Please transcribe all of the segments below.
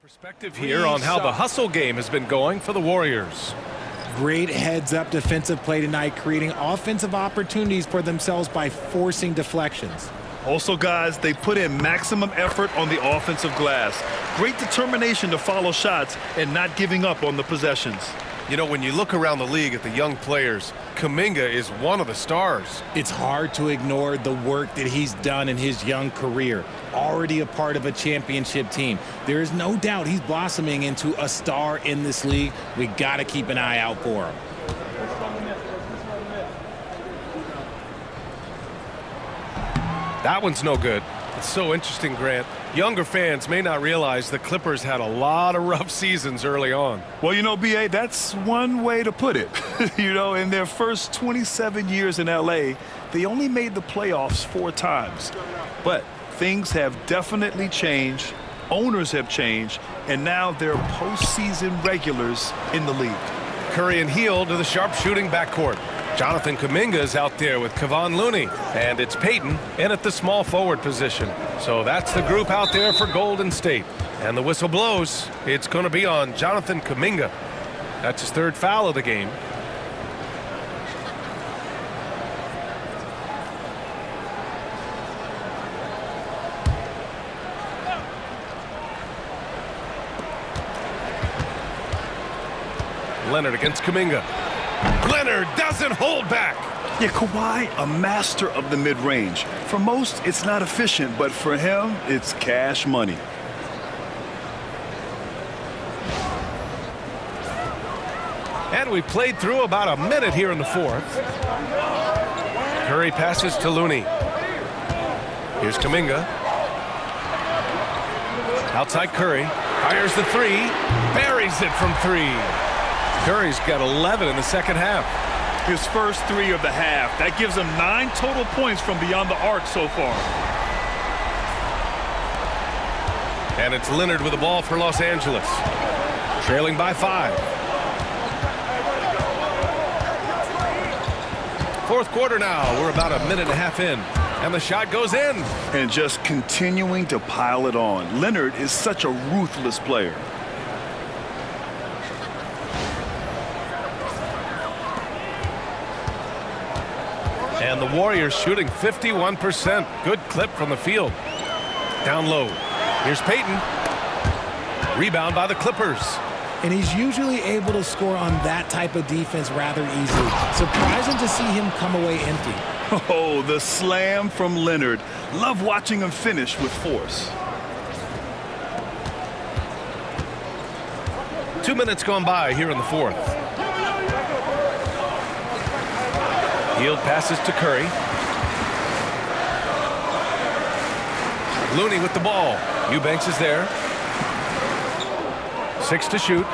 Perspective here on how the hustle game has been going for the Warriors. Great heads-up defensive play tonight, creating offensive opportunities for themselves by forcing deflections. Also, guys, they put in maximum effort on the offensive glass. Great determination to follow shots and not giving up on the possessions. You know, when you look around the league at the young players, Kuminga is one of the stars. It's hard to ignore the work that he's done in his young career. Already a part of a championship team. There is no doubt he's blossoming into a star in this league. We got to keep an eye out for him. That one's no good. It's so interesting, Grant. Younger fans may not realize the Clippers had a lot of rough seasons early on. Well, you know, B.A., that's one way to put it. You know, in their first 27 years in L.A., they only made the playoffs 4 times. But things have definitely changed. Owners have changed. And now they're postseason regulars in the league. Curry and Hield to the sharpshooting backcourt. Jonathan Kuminga is out there with Kevon Looney, and it's Payton in at the small forward position. So that's the group out there for Golden State. And the whistle blows. It's going to be on Jonathan Kuminga. That's his 3rd foul of the game. Leonard against Kuminga. Leonard doesn't hold back. Yeah, Kawhi, a master of the mid-range. For most, it's not efficient, but for him, it's cash money. And we played through about a minute here in the 4th. Curry passes to Looney. Here's Kuminga. Outside Curry. Fires the 3. Buries it from 3. Curry's got 11 in the second half. His first 3 of the half. That gives him 9 total points from beyond the arc so far. And it's Leonard with the ball for Los Angeles. Trailing by 5. 4th quarter now. We're about a minute and a half in. And the shot goes in. And just continuing to pile it on. Leonard is such a ruthless player. And the Warriors shooting 51%. Good clip from the field. Down low. Here's Payton. Rebound by the Clippers. And he's usually able to score on that type of defense rather easily. Surprising to see him come away empty. Oh, the slam from Leonard. Love watching him finish with force. 2 minutes gone by here in the 4th. Hield passes to Curry. Looney with the ball. Eubanks is there. 6 to shoot.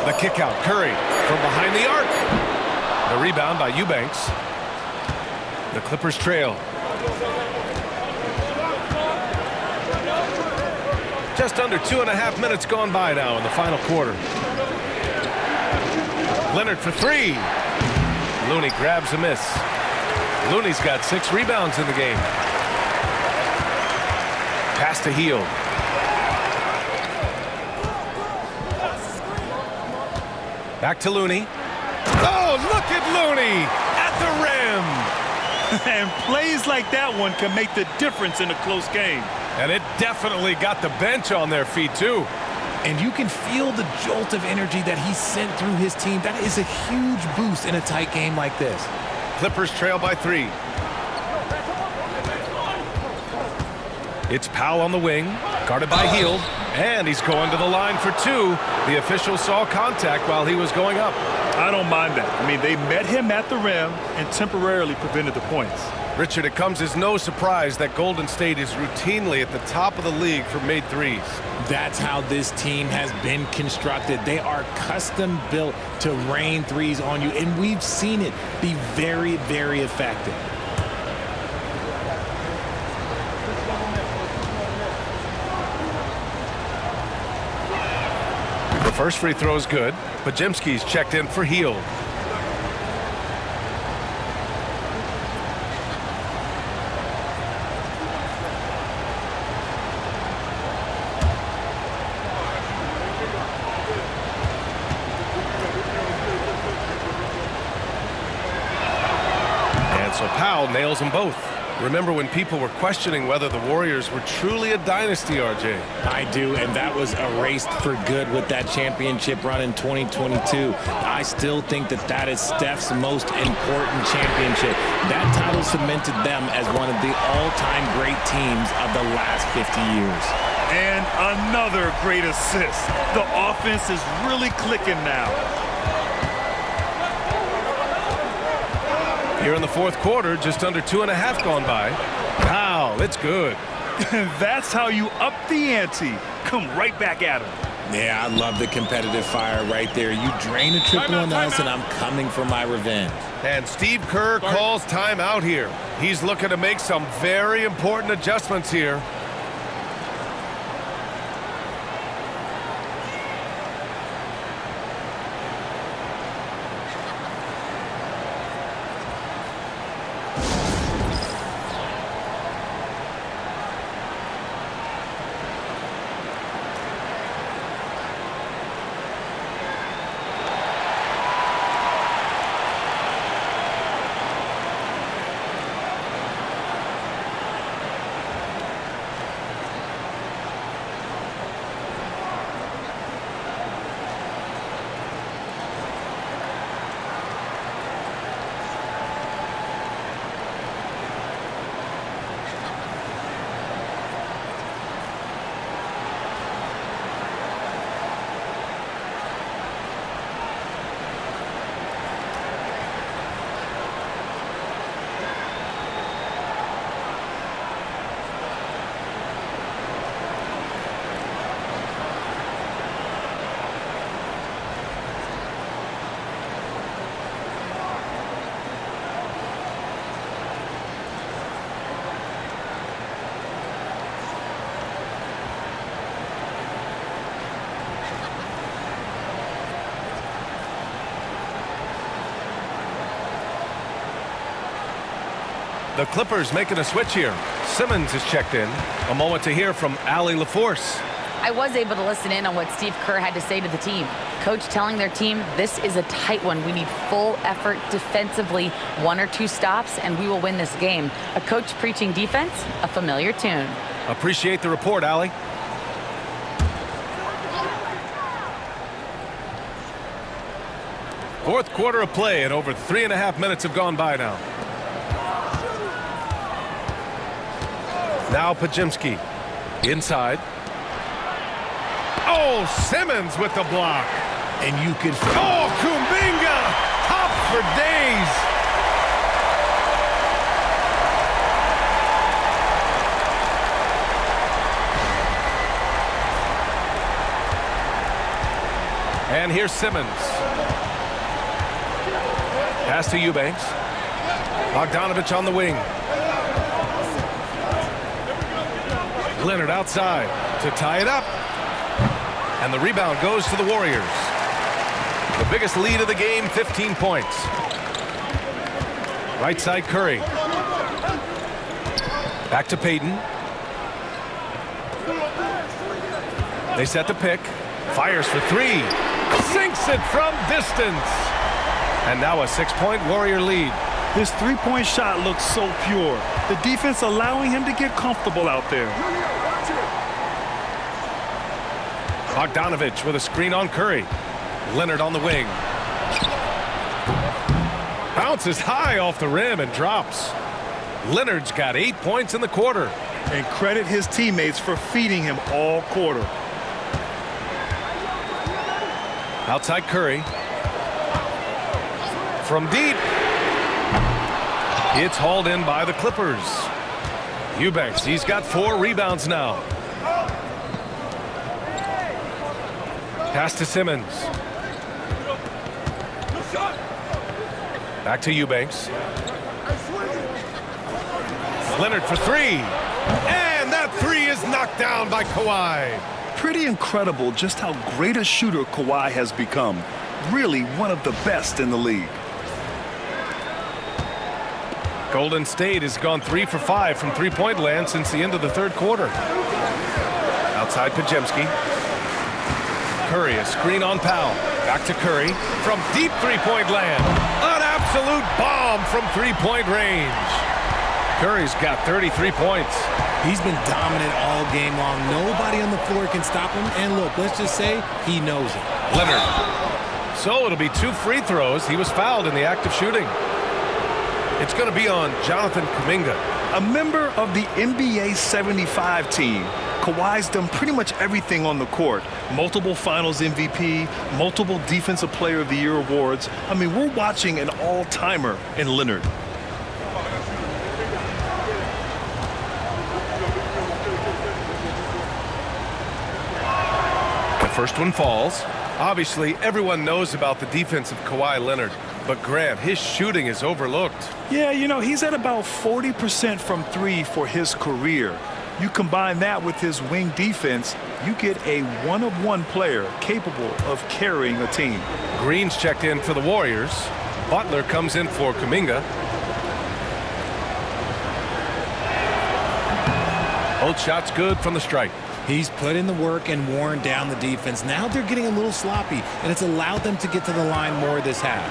The kick out. Curry from behind the arc. The rebound by Eubanks. The Clippers trail. Just under 2.5 minutes gone by now in the final quarter. Leonard for 3. Looney grabs a miss. Looney's got 6 rebounds in the game. Pass to Hield. Back to Looney. Oh, look at Looney at the rim. And plays like that one can make the difference in a close game. And it definitely got the bench on their feet, too. And you can feel the jolt of energy that he sent through his team. That is a huge boost in a tight game like this. Clippers trail by 3. It's Powell on the wing, guarded by Hield, and he's going to the line for 2. The official saw contact while he was going up. I don't mind that. I mean, they met him at the rim and temporarily prevented the points. Richard, it comes as no surprise that Golden State is routinely at the top of the league for made threes. That's how this team has been constructed. They are custom built to rain threes on you, and we've seen it be very, very effective. The first free throw is good. Podziemski's checked in for Hield. Powell nails them both. Remember when people were questioning whether the Warriors were truly a dynasty, RJ? I do, and that was erased for good with that championship run in 2022. I still think that is Steph's most important championship. That title cemented them as one of the all-time great teams of the last 50 years. And another great assist. The offense is really clicking now. Here in the fourth quarter, just under 2.5 gone by. Wow, it's good. That's how you up the ante. Come right back at him. Yeah, I love the competitive fire right there. You drain a triple on us, and I'm coming for my revenge. And Steve Kerr calls timeout here. He's looking to make some very important adjustments here. The Clippers making a switch here. Simmons is checked in. A moment to hear from Allie LaForce. I was able to listen in on what Steve Kerr had to say to the team. Coach telling their team, this is a tight one. We need full effort defensively, 1 or 2 stops, and we will win this game. A coach preaching defense, a familiar tune. Appreciate the report, Allie. Fourth quarter of play, and over 3.5 minutes have gone by now. Now Pajemski inside. Oh, Simmons with the block. And you could... Oh, Kuminga! Hop for days. And here's Simmons. Pass to Eubanks. Bogdanovich on the wing. Leonard outside to tie it up. And the rebound goes to the Warriors. The biggest lead of the game, 15 points. Right side Curry. Back to Payton. They set the pick. Fires for 3. Sinks it from distance. And now a 6-point Warrior lead. His three-point shot looks so pure. The defense allowing him to get comfortable out there. Bogdanovich with a screen on Curry. Leonard on the wing. Bounces high off the rim and drops. Leonard's got 8 points in the quarter. And credit his teammates for feeding him all quarter. Outside Curry. From deep. It's hauled in by the Clippers. Eubanks, he's got 4 rebounds now. Pass to Simmons. Back to Eubanks. Leonard for 3. And that 3 is knocked down by Kawhi. Pretty incredible just how great a shooter Kawhi has become. Really one of the best in the league. Golden State has gone 3 for 5 from three-point land since the end of the third quarter. Outside Pajemski. Curry, a screen on Powell. Back to Curry from deep three-point land. An absolute bomb from three-point range. Curry's got 33 points. He's been dominant all game long. Nobody on the floor can stop him. And look, let's just say he knows it. Leonard. So it'll be 2 free throws. He was fouled in the act of shooting. It's going to be on Jonathan Kuminga. A member of the NBA 75 team. Kawhi's done pretty much everything on the court. Multiple finals MVP, multiple Defensive Player of the Year awards. I mean, we're watching an all-timer in Leonard. First one falls. Obviously, everyone knows about the defense of Kawhi Leonard, but Grant, his shooting is overlooked. Yeah, you know, he's at about 40% from 3 for his career. You combine that with his wing defense, you get a one-of-one player capable of carrying a team. Green's checked in for the Warriors. Butler comes in for Kuminga. Both shots good from the stripe. He's put in the work and worn down the defense. Now they're getting a little sloppy, and it's allowed them to get to the line more this half.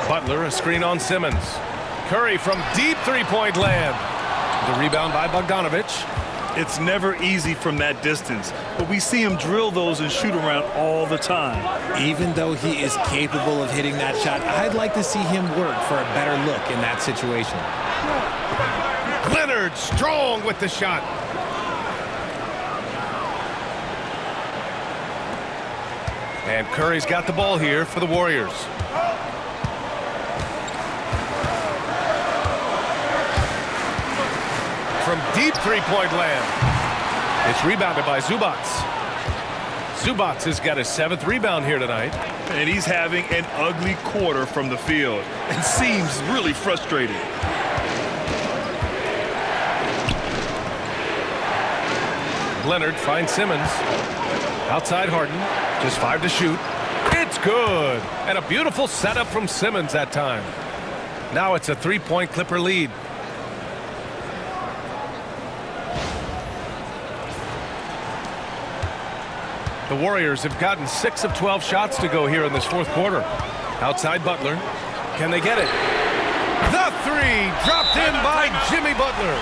Butler, a screen on Simmons. Curry from deep three-point land. The rebound by Bogdanovic. It's never easy from that distance, but we see him drill those and shoot around all the time. Even though he is capable of hitting that shot, I'd like to see him work for a better look in that situation. Leonard strong with the shot. And Curry's got the ball here for the Warriors. From deep three-point land. It's rebounded by Zubac. Zubac has got his 7th rebound here tonight. And he's having an ugly quarter from the field and seems really frustrated. Leonard finds Simmons. Outside Harden. Just 5 to shoot. It's good. And a beautiful setup from Simmons that time. Now it's a 3-point Clipper lead. The Warriors have gotten 6 of 12 shots to go here in this 4th quarter. Outside Butler. Can they get it? The 3 dropped in by Jimmy Butler.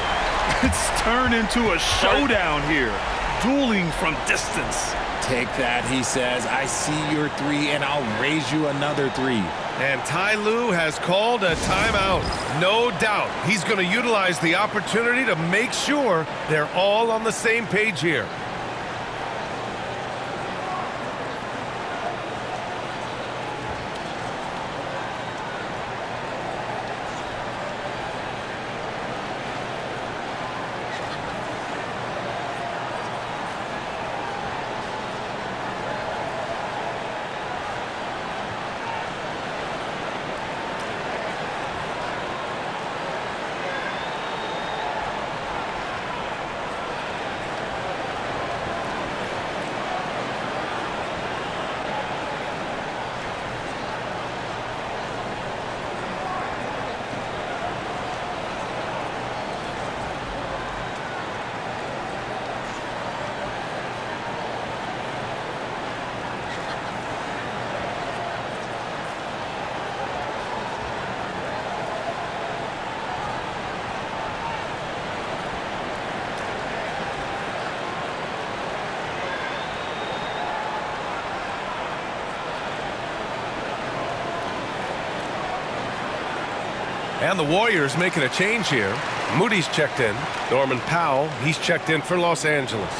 It's turned into a showdown here. Dueling from distance. Take that, he says. I see your 3, and I'll raise you another 3. And Ty Lue has called a timeout. No doubt he's going to utilize the opportunity to make sure they're all on the same page here. And the Warriors making a change here. Moody's checked in. Norman Powell, he's checked in for Los Angeles.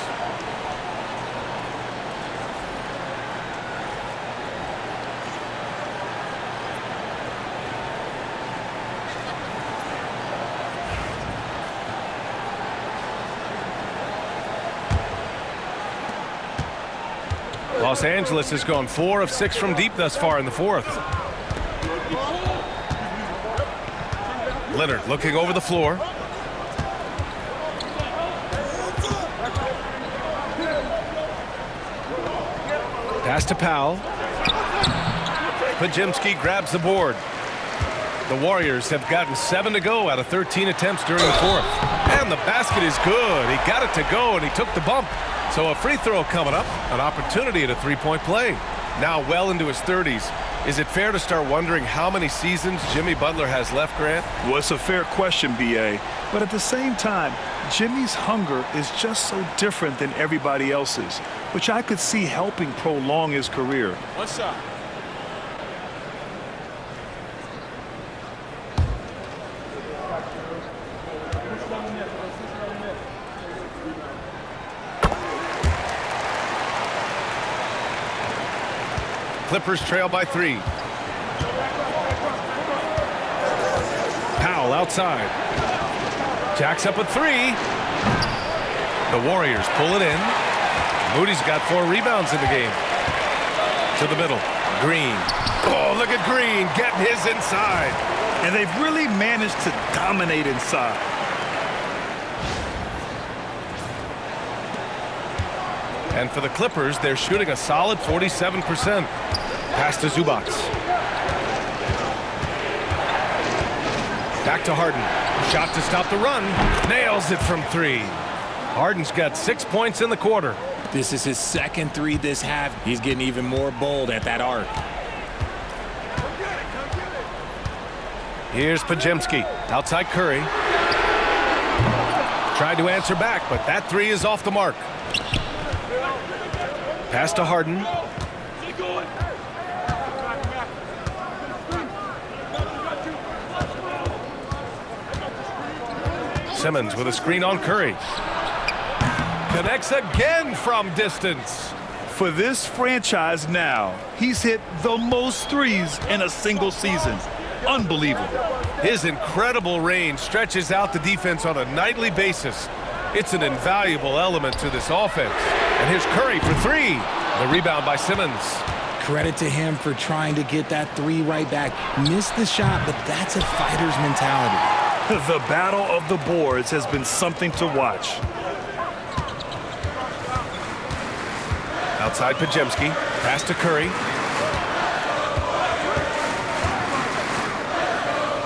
Los Angeles has gone 4 of 6 from deep thus far in the 4th. Leonard looking over the floor. Pass to Powell. Podziemski grabs the board. The Warriors have gotten 7 to go out of 13 attempts during the 4th. And the basket is good. He got it to go, and he took the bump. So a free throw coming up, an opportunity at a 3-point play. now well into his 30s. Is it fair to start wondering how many seasons Jimmy Butler has left, Grant? Well, it's a fair question, B.A. But at the same time, Jimmy's hunger is just so different than everybody else's, which I could see helping prolong his career. What's up? Clippers trail by 3. Powell outside. Jacks up with 3. The Warriors pull it in. Moody's got 4 rebounds in the game. To the middle. Green. Oh, look at Green getting his inside. And they've really managed to dominate inside. And for the Clippers, they're shooting a solid 47%. Pass to Zubac. Back to Harden. Shot to stop the run. Nails it from 3. Harden's got 6 points in the quarter. This is his second 3 this half. He's getting even more bold at that arc. Here's Pajemski. Outside Curry. Tried to answer back, but that 3 is off the mark. Pass to Harden. Simmons with a screen on Curry. Connects again from distance. For this franchise now, he's hit the most threes in a single season. Unbelievable. His incredible range stretches out the defense on a nightly basis. It's an invaluable element to this offense. And here's Curry for 3. The rebound by Simmons. Credit to him for trying to get that 3 right back. Missed the shot, but that's a fighter's mentality. The battle of the boards has been something to watch. Outside Pajemski. Pass to Curry.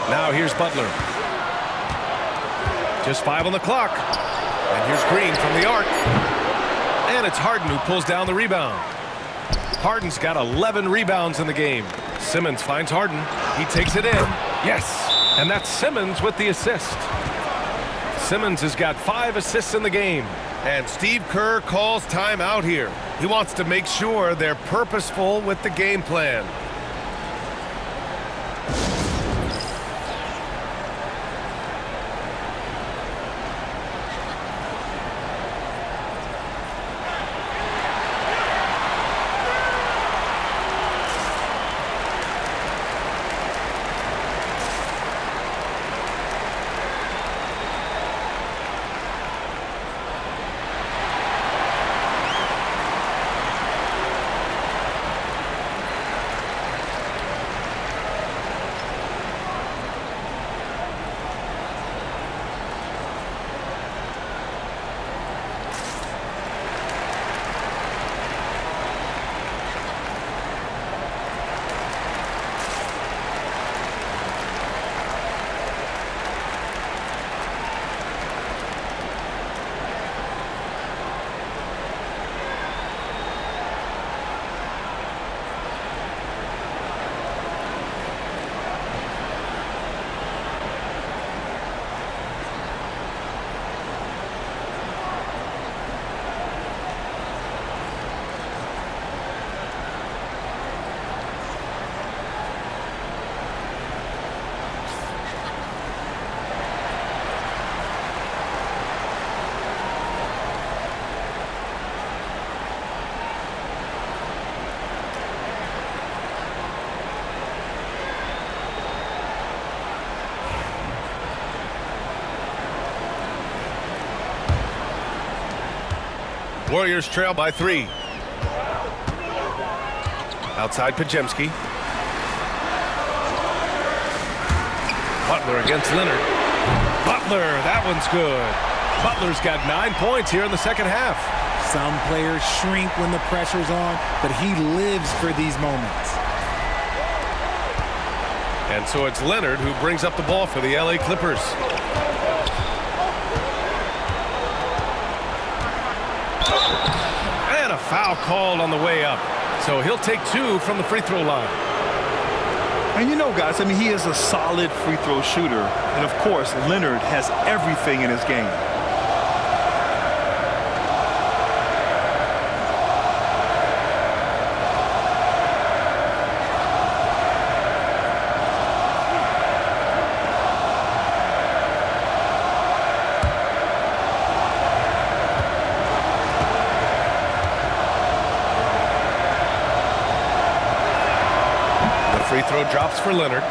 Now here's Butler. Just 5 on the clock. And here's Green from the arc. And it's Harden who pulls down the rebound. Harden's got 11 rebounds in the game. Simmons finds Harden. He takes it in. Yes. And that's Simmons with the assist. Simmons has got 5 assists in the game. And Steve Kerr calls timeout here. He wants to make sure they're purposeful with the game plan. Warriors trail by 3. Outside Pajemski. Butler against Leonard. Butler, that one's good. Butler's got 9 points here in the second half. Some players shrink when the pressure's on, but he lives for these moments. And so it's Leonard who brings up the ball for the LA Clippers. And a foul called on the way up. So he'll take 2 from the free throw line. And you know, guys, I mean, he is a solid free throw shooter. And, of course, Leonard has everything in his game. Free throw drops for Leonard.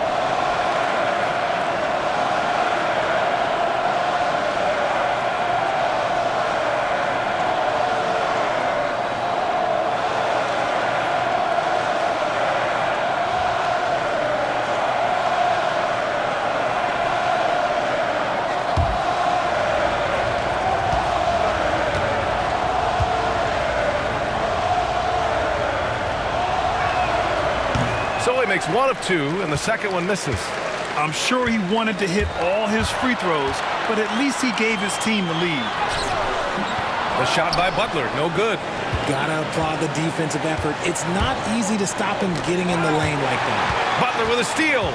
So he makes 1 of 2, and the second one misses. I'm sure he wanted to hit all his free throws, but at least he gave his team the lead. The shot by Butler, no good. Gotta applaud the defensive effort. It's not easy to stop him getting in the lane like that. Butler with a steal.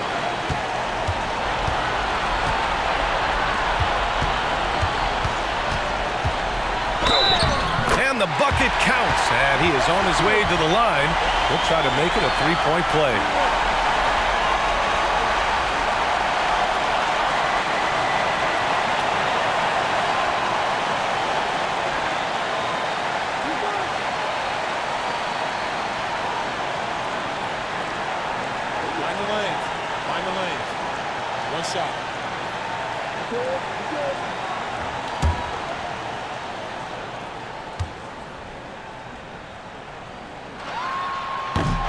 And the bucket counts, and he is on his way to the line. He'll try to make it a 3-point play. Find the lanes. Find the lanes. One shot.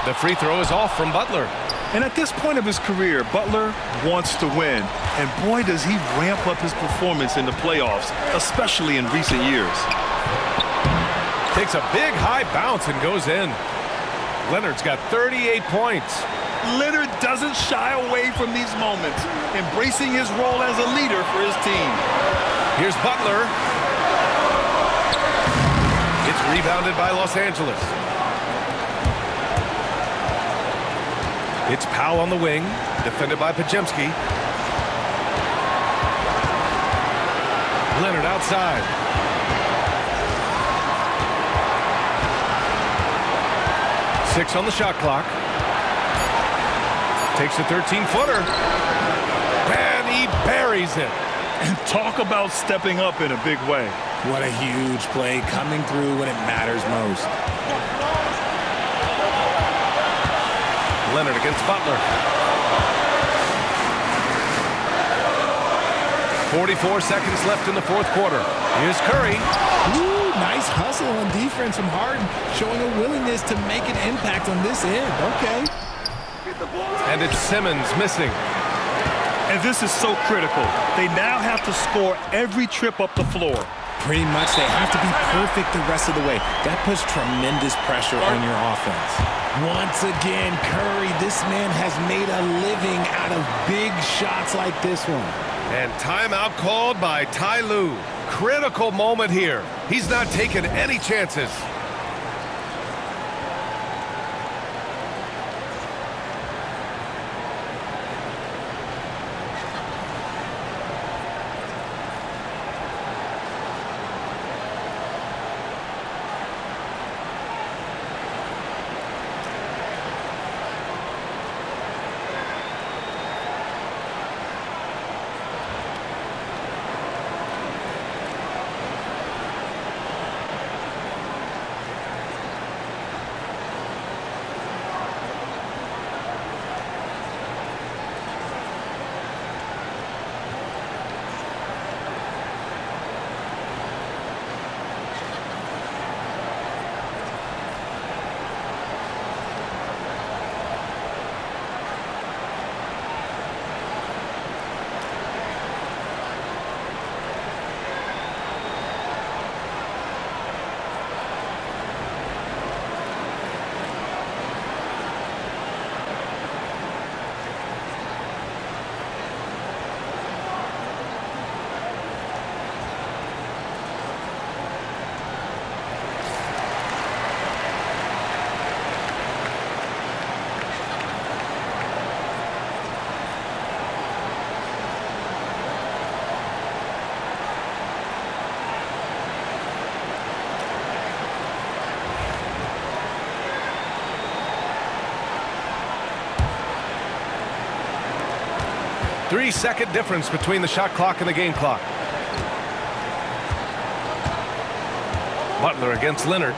The free throw is off from Butler. And at this point of his career, Butler wants to win. And boy, does he ramp up his performance in the playoffs, especially in recent years. Takes a big high bounce and goes in. Leonard's got 38 points. Leonard doesn't shy away from these moments, embracing his role as a leader for his team. Here's Butler. It's rebounded by Los Angeles. It's Powell on the wing, defended by Pajemski. Leonard outside. Six on the shot clock. Takes a 13-footer. And he buries it. And talk about stepping up in a big way. What a huge play, coming through when it matters most. Leonard against Butler. 44 seconds left in the fourth quarter. Here's Curry. Ooh, nice hustle on defense from Harden, showing a willingness to make an impact on this end. Okay. And it's Simmons missing. And this is so critical. They now have to score every trip up the floor. Pretty much they have to be perfect the rest of the way. That puts tremendous pressure on your offense. Once again, Curry, this man has made a living out of big shots like this one. And timeout called by Ty Lue. Critical moment here. He's not taking any chances. 3-second difference between the shot clock and the game clock. Butler against Leonard.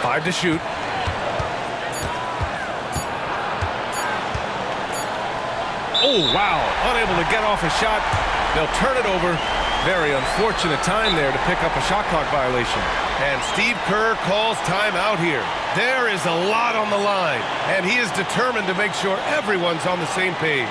Five to shoot. Oh, wow. Unable to get off a shot. They'll turn it over. Very unfortunate time there to pick up a shot clock violation. And Steve Kerr calls timeout here. There is a lot on the line, and he is determined to make sure everyone's on the same page.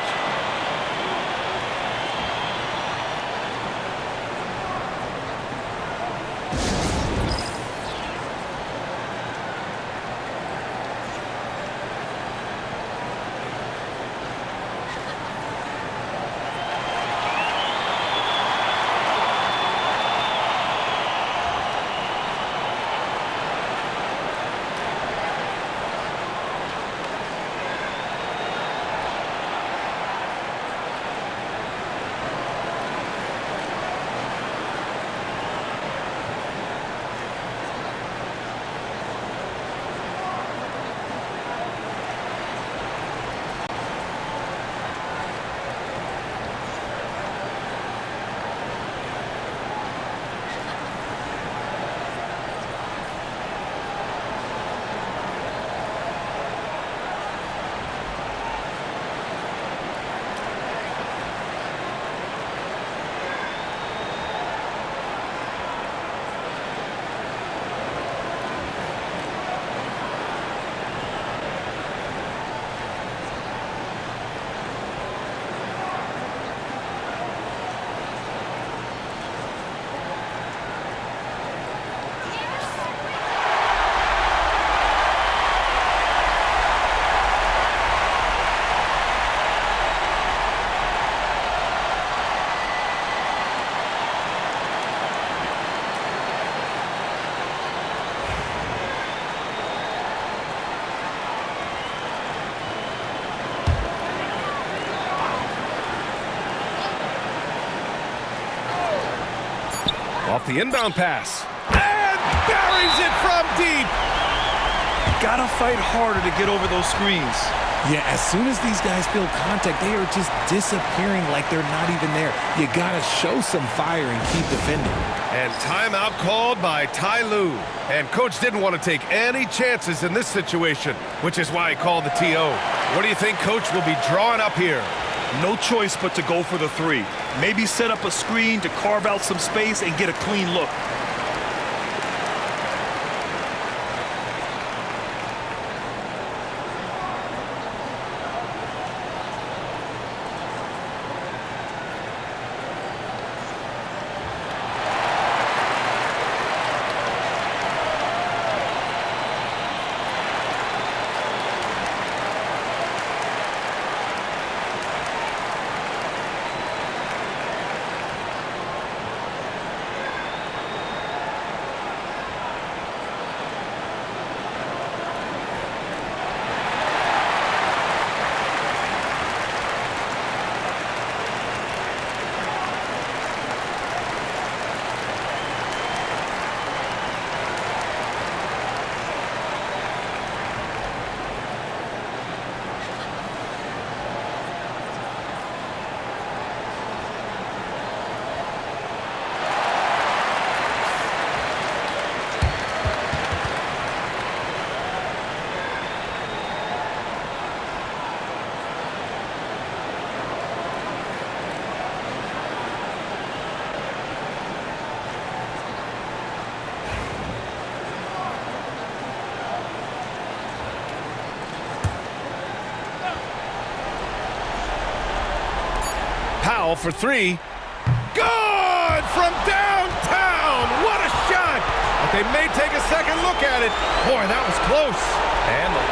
Off the inbound pass. And buries it from deep. Gotta fight harder to get over those screens. Yeah, as soon as these guys feel contact, they are just disappearing like they're not even there. You gotta show some fire and keep defending. And timeout called by Ty Lue. And coach didn't want to take any chances in this situation, which is why he called the TO. What do you think coach will be drawing up here? No choice but to go for the three. Maybe set up a screen to carve out some space and get a clean look. Powell for three. Good from downtown. What a shot. But they may take a second look at it. Boy, that was close. And the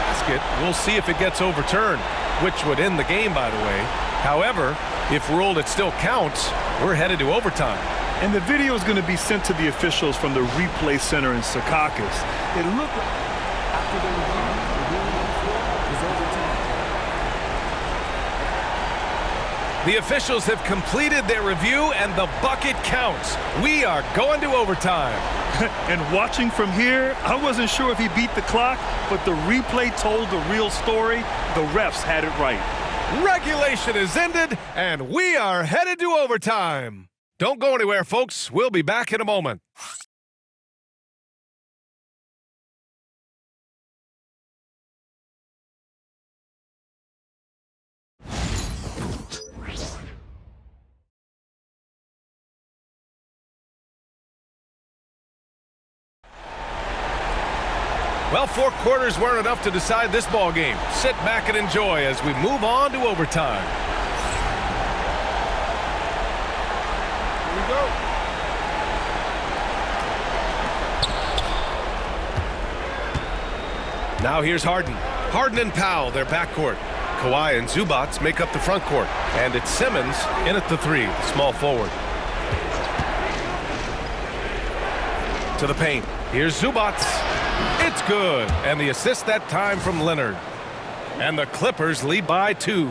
basket. We'll see if it gets overturned, which would end the game, by the way. However, if ruled it still counts, we're headed to overtime. And the video is going to be sent to the officials from the replay center in Secaucus. It looked like after the review, the ruling is overturned. The officials have completed their review, and the bucket counts. We are going to overtime. And watching from here, I wasn't sure if he beat the clock, but the replay told the real story. The refs had it right. Regulation is ended, and we are headed to overtime. Don't go anywhere, folks. We'll be back in a moment. Well, 4 quarters weren't enough to decide this ball game. Sit back and enjoy as we move on to overtime. Here we go. Now here's Harden. Harden and Powell, their backcourt. Kawhi and Zubats make up the front court. And it's Simmons in at the 3, small forward. To the paint. Here's Zubats. It's good, and the assist that time from Leonard. And the Clippers lead by 2.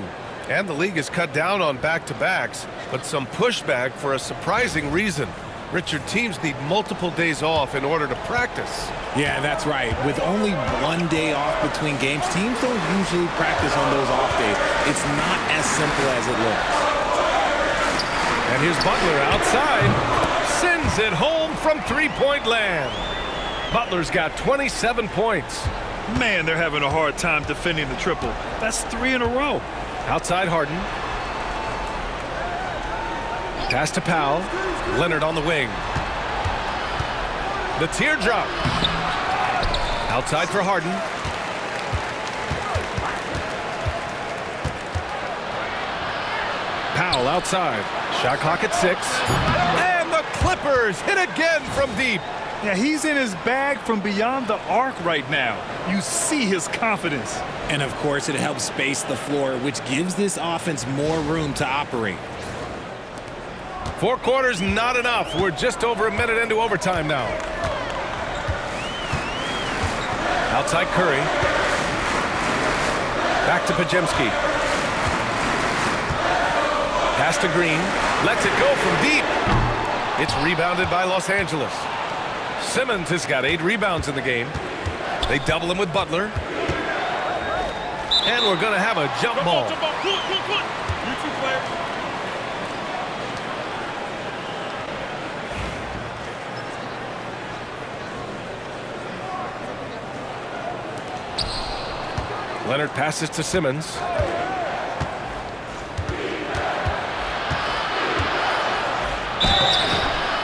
And the league has cut down on back-to-backs, but some pushback for a surprising reason. Richard, teams need multiple days off in order to practice. Yeah, that's right. With only 1 day off between games, teams don't usually practice on those off days. It's not as simple as it looks. And here's Butler outside. Sends it home from three-point land. Butler's got 27 points. Man, they're having a hard time defending the triple. That's 3 in a row. Outside Harden. Pass to Powell. Leonard on the wing. The teardrop. Outside for Harden. Powell outside. Shot clock at 6. And the Clippers hit again from deep. Yeah, he's in his bag from beyond the arc right now. You see his confidence. And, of course, it helps space the floor, which gives this offense more room to operate. 4 quarters, not enough. We're just over a minute into overtime now. Outside Curry. Back to Pajemski. Pass to Green. Lets it go from deep. It's rebounded by Los Angeles. Simmons has got 8 rebounds in the game. They double him with Butler. And we're going to have a jump ball. Leonard passes to Simmons.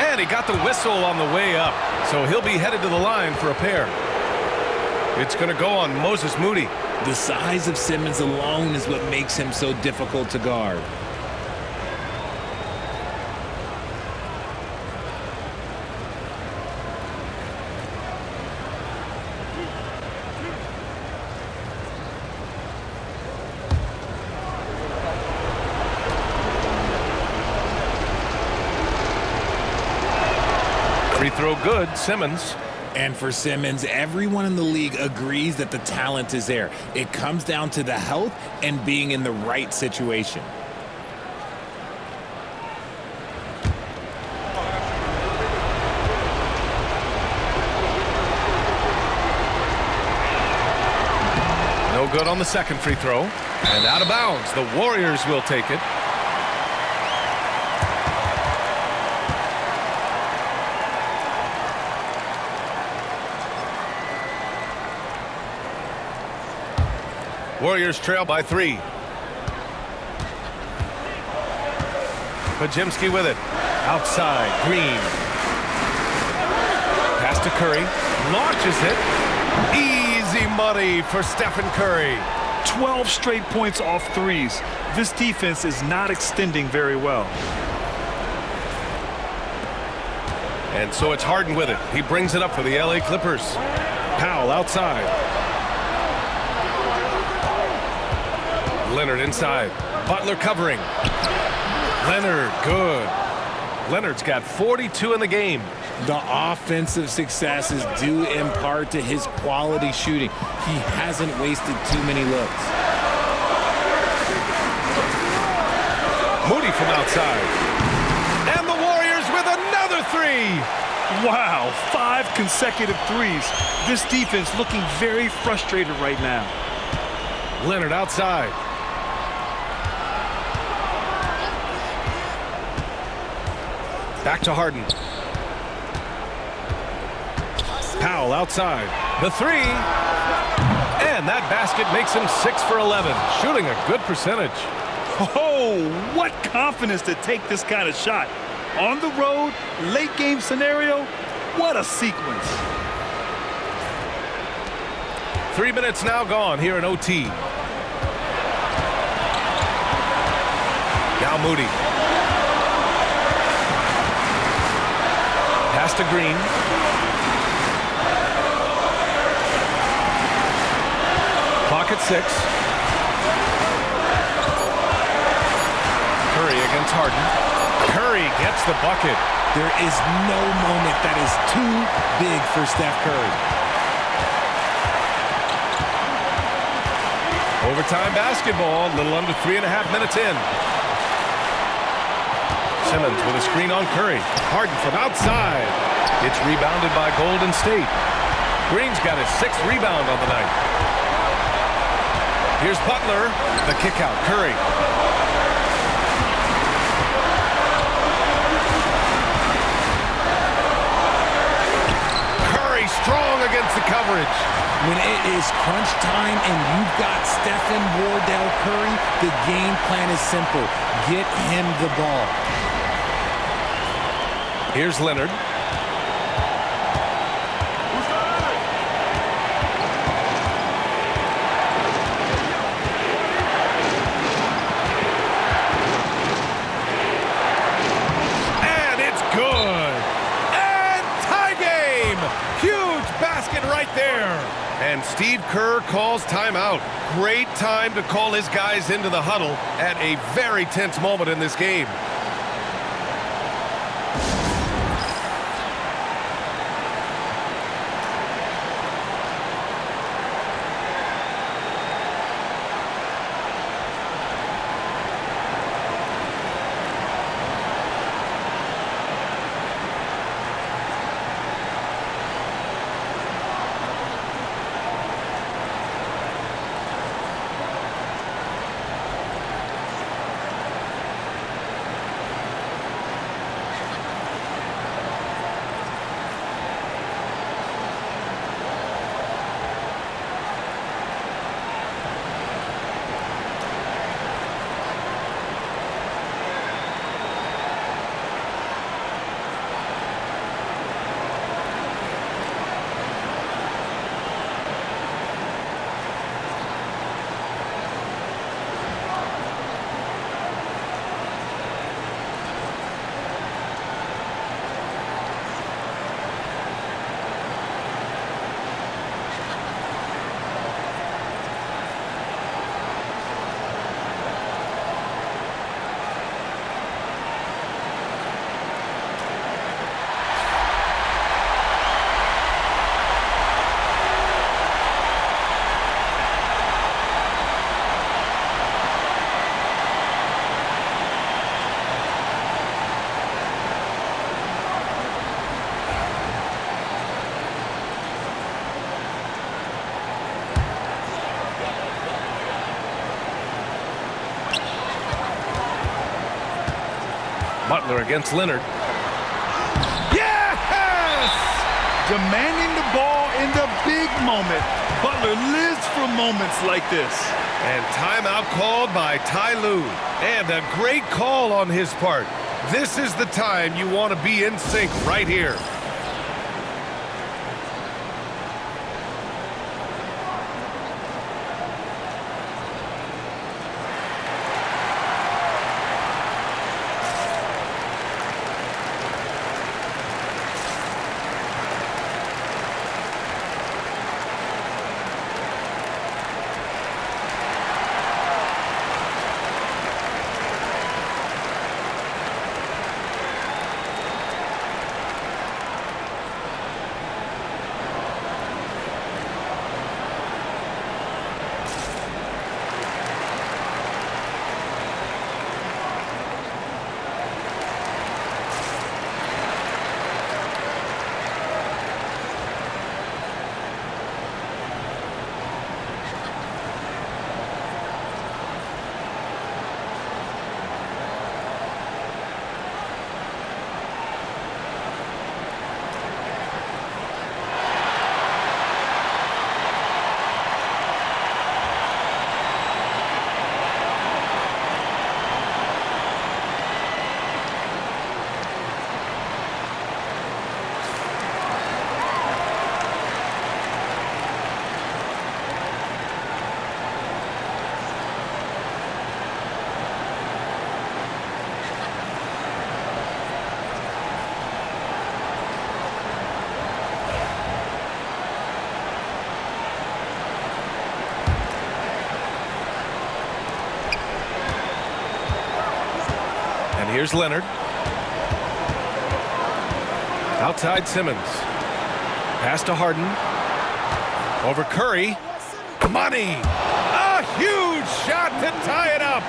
And he got the whistle on the way up. So he'll be headed to the line for a pair. It's going to go on Moses Moody. The size of Simmons alone is what makes him so difficult to guard. Free throw good, Simmons. And for Simmons, everyone in the league agrees that the talent is there. It comes down to the health and being in the right situation. No good on the second free throw. And out of bounds. The Warriors will take it. Warriors trail by 3. Pajemski with it. Outside, Green. Pass to Curry. Launches it. Easy money for Stephen Curry. 12 straight points off threes. This defense is not extending very well. And so it's Harden with it. He brings it up for the LA Clippers. Powell outside. Leonard inside. Butler covering. Leonard, good. Leonard's got 42 in the game. The offensive success is due in part to his quality shooting. He hasn't wasted too many looks. from outside. And the Warriors with another three. Wow, 5 consecutive threes. This defense looking very frustrated right now. Leonard outside. Back to Harden. Powell outside. The three. And that basket makes him 6 for 11, shooting a good percentage. Oh, what confidence to take this kind of shot. On the road, late game scenario, what a sequence. 3 minutes now gone here in OT. Now Moody. Pass to Green. Clock at 6. Curry against Harden. Curry gets the bucket. There is no moment that is too big for Steph Curry. Overtime basketball, a little under 3.5 minutes in. Simmons with a screen on Curry. Harden from outside. It's rebounded by Golden State. Green's got his 6th rebound on the night. Here's Butler. The kick out. Curry. Curry strong against the coverage. When it is crunch time and you've got Stephen Wardell Curry, the game plan is simple. Get him the ball. Here's Leonard. And it's good. And tie game. Huge basket right there. And Steve Kerr calls timeout. Great time to call his guys into the huddle at a very tense moment in this game. Butler against Leonard. Yes! Demanding the ball in the big moment. Butler lives for moments like this. And timeout called by Ty Lue. And a great call on his part. This is the time you want to be in sync right here. Here's Leonard. Outside Simmons. Pass to Harden. Over Curry. Money. A huge shot to tie it up.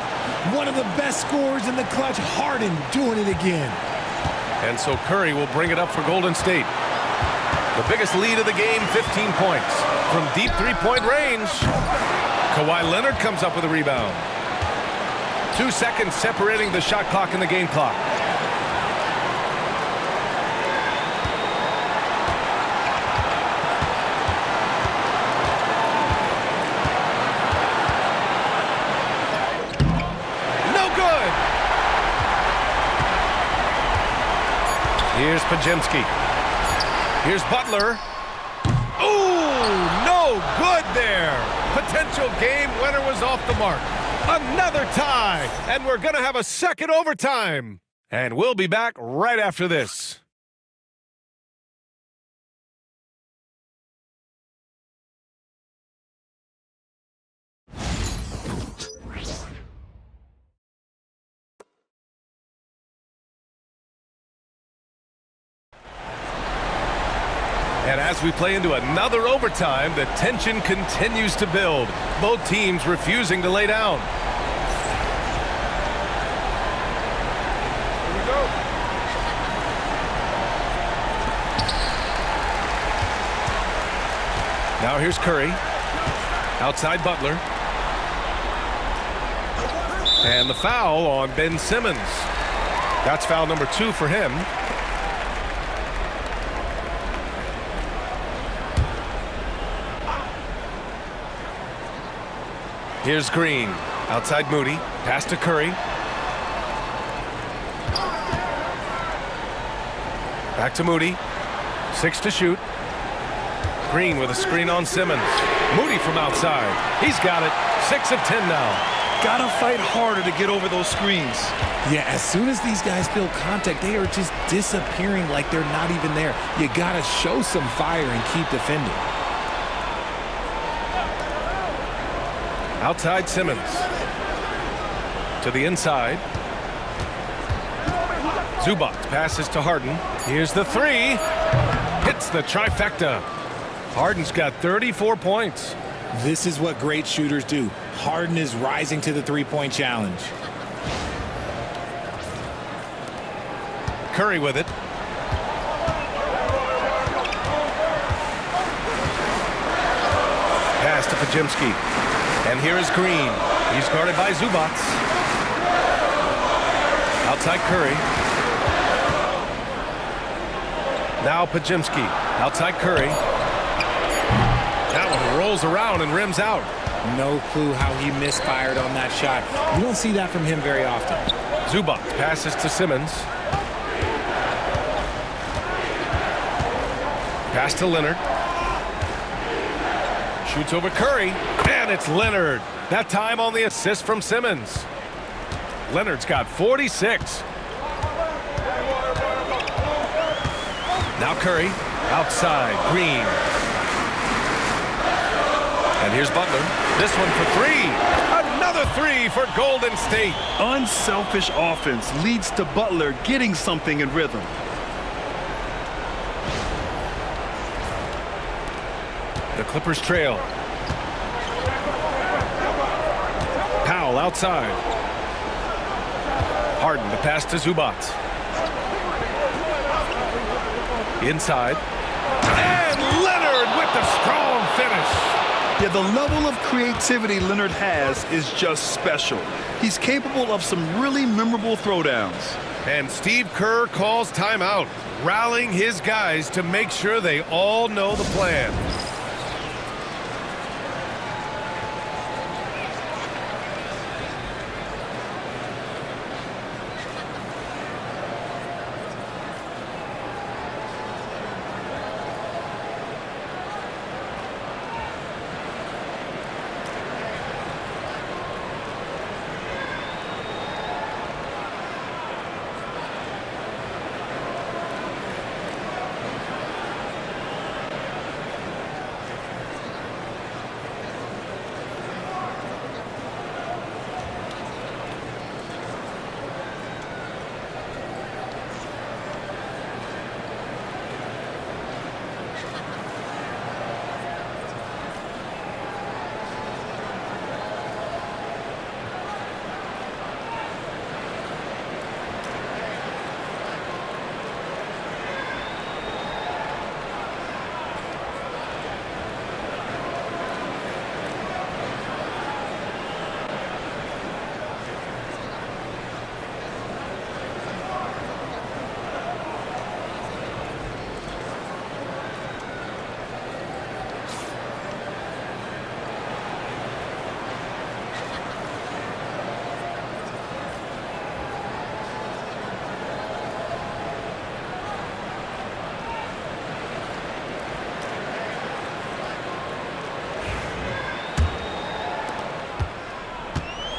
One of the best scorers in the clutch. Harden doing it again. And so Curry will bring it up for Golden State. The biggest lead of the game, 15 points. From deep three-point range, Kawhi Leonard comes up with a rebound. 2 seconds separating the shot clock and the game clock. No good! Here's Pajemski. Here's Butler. Ooh, no good there. Potential game winner was off the mark. Another tie, and we're going to have a second overtime. And we'll be back right after this. And as we play into another overtime, the tension continues to build. Both teams refusing to lay down. Here we go. Now here's Curry. Outside Butler. And the foul on Ben Simmons. That's foul number 2 for him. Here's Green. Outside Moody. Pass to Curry. Back to Moody. 6 to shoot. Green with a screen on Simmons. Moody from outside. He's got it. 6 of 10 now. Gotta fight harder to get over those screens. Yeah, as soon as these guys feel contact, they are just disappearing like they're not even there. You gotta show some fire and keep defending. Outside Simmons. To the inside. Zubac passes to Harden. Here's the 3. Hits the trifecta. Harden's got 34 points. This is what great shooters do. Harden is rising to the three-point challenge. Curry with it. Pass to Pajemski. And here is Green. He's guarded by Zubac. Outside Curry. Now Pajemski. Outside Curry. That one rolls around and rims out. No clue how he misfired on that shot. You don't see that from him very often. Zubac passes to Simmons. Pass to Leonard. Shoots over Curry. And it's Leonard. That time on the assist from Simmons. Leonard's got 46. Now Curry. Outside. Green. And here's Butler. This one for 3. Another 3 for Golden State. Unselfish offense leads to Butler getting something in rhythm. The Clippers trail. Powell outside. Harden to pass to Zubac. Inside. And Leonard with the strong finish. Yeah, the level of creativity Leonard has is just special. He's capable of some really memorable throwdowns. And Steve Kerr calls timeout, rallying his guys to make sure they all know the plan.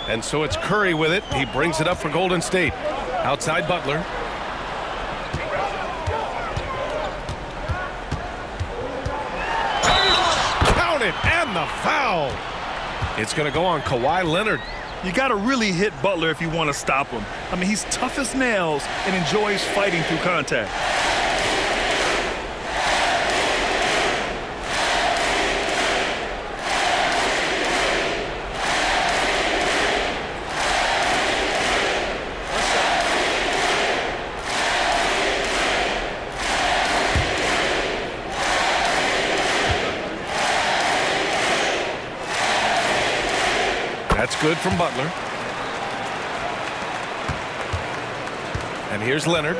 And so it's Curry with it. He brings it up for Golden State. Outside Butler. Count it, and the foul. It's going to go on Kawhi Leonard. You got to really hit Butler if you want to stop him. I mean, he's tough as nails and enjoys fighting through contact. That's good from Butler. And here's Leonard.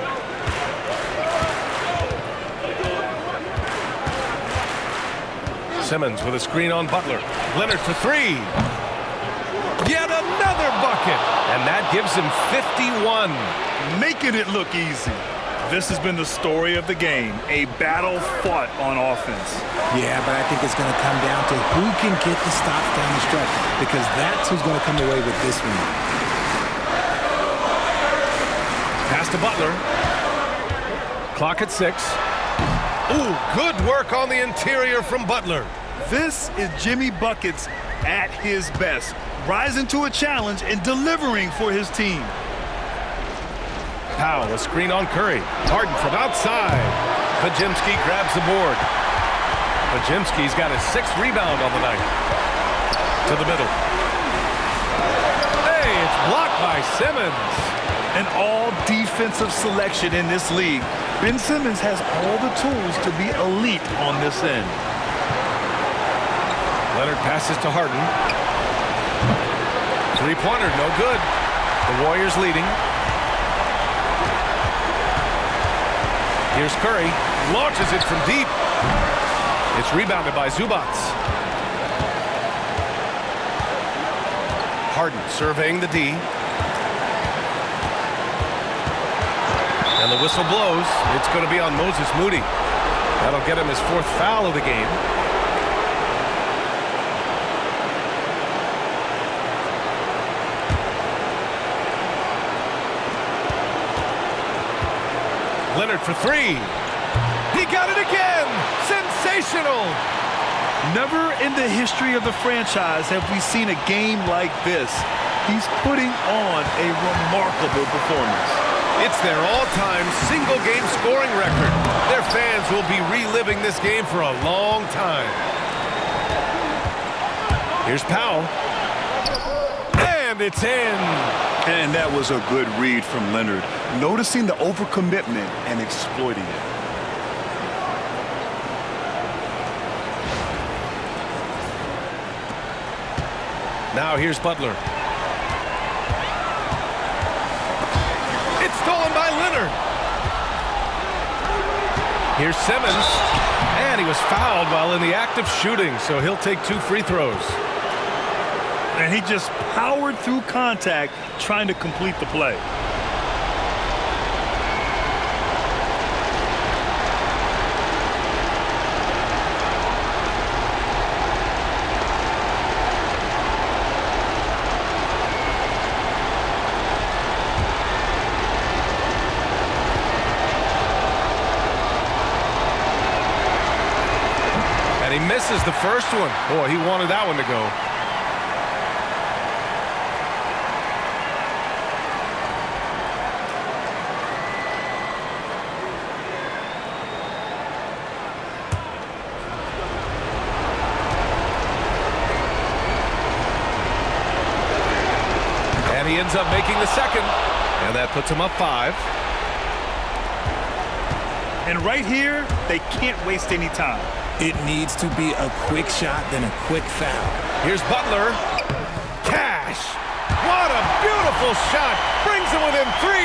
Simmons with a screen on Butler. Leonard for three. Yet another bucket. And that gives him 51. Making it look easy. This has been the story of the game, a battle fought on offense. Yeah, but I think it's going to come down to who can get the stops down the stretch, because that's who's going to come away with this one. Pass to Butler. Clock at 6. Ooh, good work on the interior from Butler. This is Jimmy Buckets at his best, rising to a challenge and delivering for his team. Powell, a screen on Curry. Harden from outside. Pajimski grabs the board. Pajimski's got his 6th rebound on the night. To the middle. Hey, it's blocked by Simmons. An all-defensive selection in this league. Ben Simmons has all the tools to be elite on this end. Leonard passes to Harden. Three-pointer, no good. The Warriors leading. Here's Curry, launches it from deep. It's rebounded by Zubac. Harden surveying the D. And the whistle blows. It's going to be on Moses Moody. That'll get him his 4th foul of the game. Leonard for three. He got it again. Sensational. Never in the history of the franchise have we seen a game like this. He's putting on a remarkable performance. It's their all-time single-game scoring record. Their fans will be reliving this game for a long time. Here's Powell. And it's in. And that was a good read from Leonard, noticing the overcommitment and exploiting it. Now here's Butler. It's stolen by Leonard. Here's Simmons. And he was fouled while in the act of shooting, so he'll take 2 free throws. And he just powered through contact trying to complete the play. And he misses the first one. Boy, he wanted that one to go. And he ends up making the second. And that puts him up 5. And right here, they can't waste any time. It needs to be a quick shot, then a quick foul. Here's Butler. Cash. What a beautiful shot. Brings him within 3.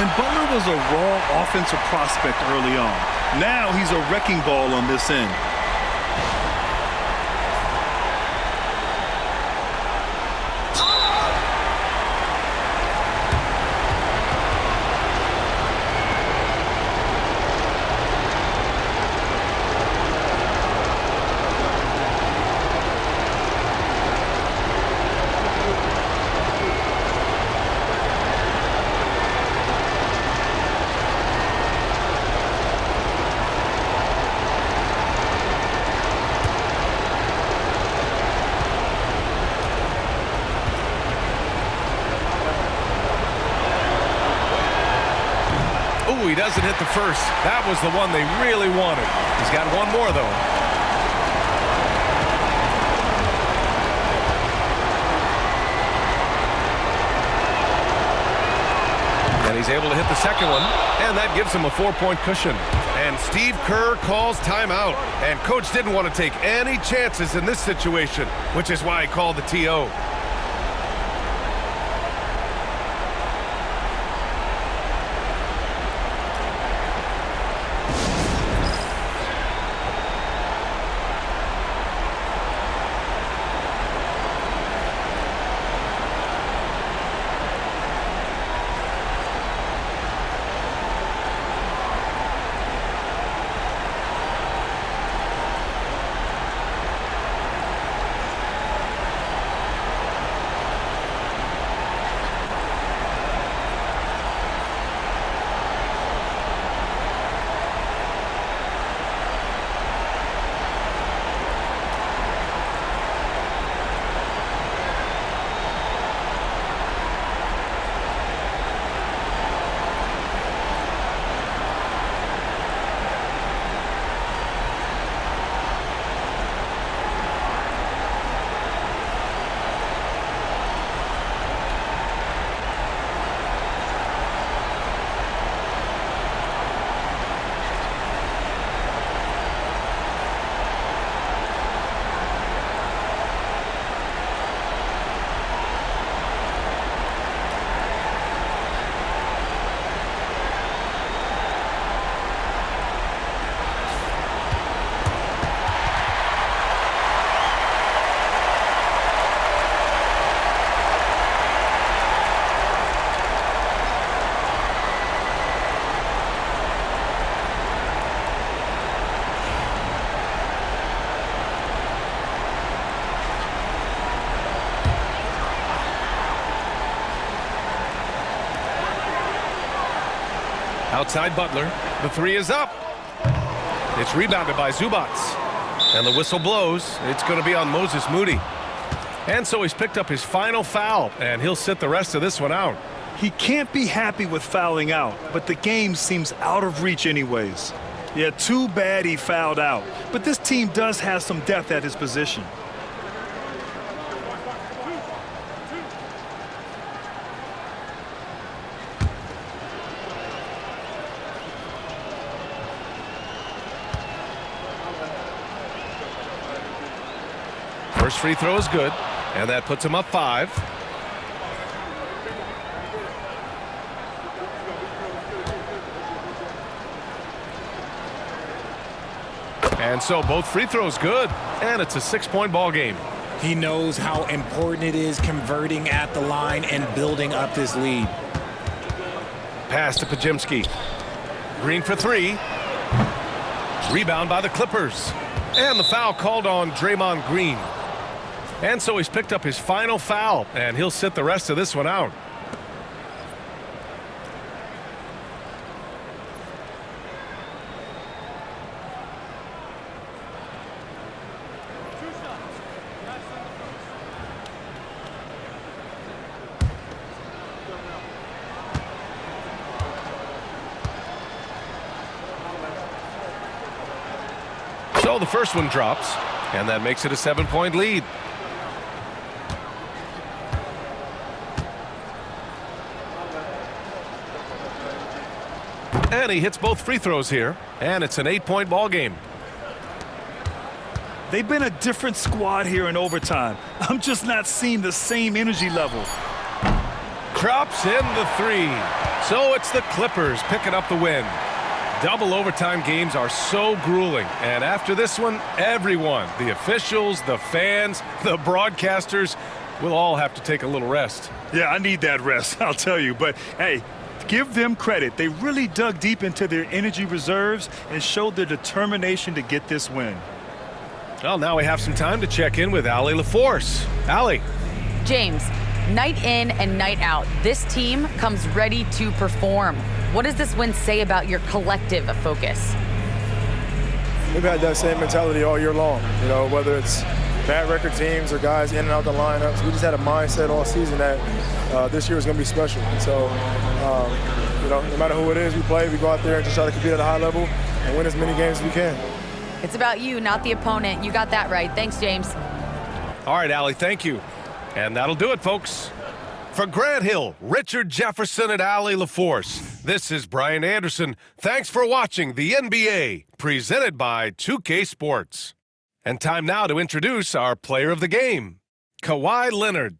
And Butler was a raw offensive prospect early on. Now he's a wrecking ball on this end. he doesn't hit the first. That was the one they really wanted. He's got one more, though. And he's able to hit the second one, and that gives him a 4-point cushion. And Steve Kerr calls timeout. And Coach didn't want to take any chances in this situation, which is why he called the TO. Outside Butler. The three is up. It's rebounded by Zubats. And the whistle blows. It's going to be on Moses Moody. And so he's picked up his final foul, and he'll sit the rest of this one out. He can't be happy with fouling out, but the game seems out of reach anyways. Yeah, too bad he fouled out. But this team does have some depth at his position. First free throw is good, and that puts him up 5. And so both free throws good, and it's a 6-point ball game. He knows how important it is converting at the line and building up this lead. Pass to Pajimski. Green for 3. Rebound by the Clippers. And the foul called on Draymond Green. And so he's picked up his final foul, and he'll sit the rest of this one out. So the first one drops, and that makes it a 7-point lead. And he hits both free throws here, and it's an 8-point ball game. They've been a different squad here in overtime. I'm just not seeing the same energy level. Drops in the 3. So it's the Clippers picking up the win. Double overtime games are so grueling, and after this one, everyone, the officials, the fans, the broadcasters, will all have to take a little rest. Yeah, I need that rest, I'll tell you. But, hey, give them credit. They really dug deep into their energy reserves and showed their determination to get this win. Well, now we have some time to check in with Allie LaForce. Allie. James, night in and night out, this team comes ready to perform. What does this win say about your collective focus? We've had that same mentality all year long, you know, whether it's bad record teams or guys in and out the lineups. We just had a mindset all season that this year was going to be special. And so, You know, no matter who it is we play, we go out there and just try to compete at a high level and win as many games as we can. It's about you, not the opponent. You got that right. Thanks, James. All right, Allie, thank you. And that'll do it, folks. For Grant Hill, Richard Jefferson, and Allie LaForce, this is Brian Anderson. Thanks for watching the NBA, presented by 2K Sports. And time now to introduce our player of the game, Kawhi Leonard.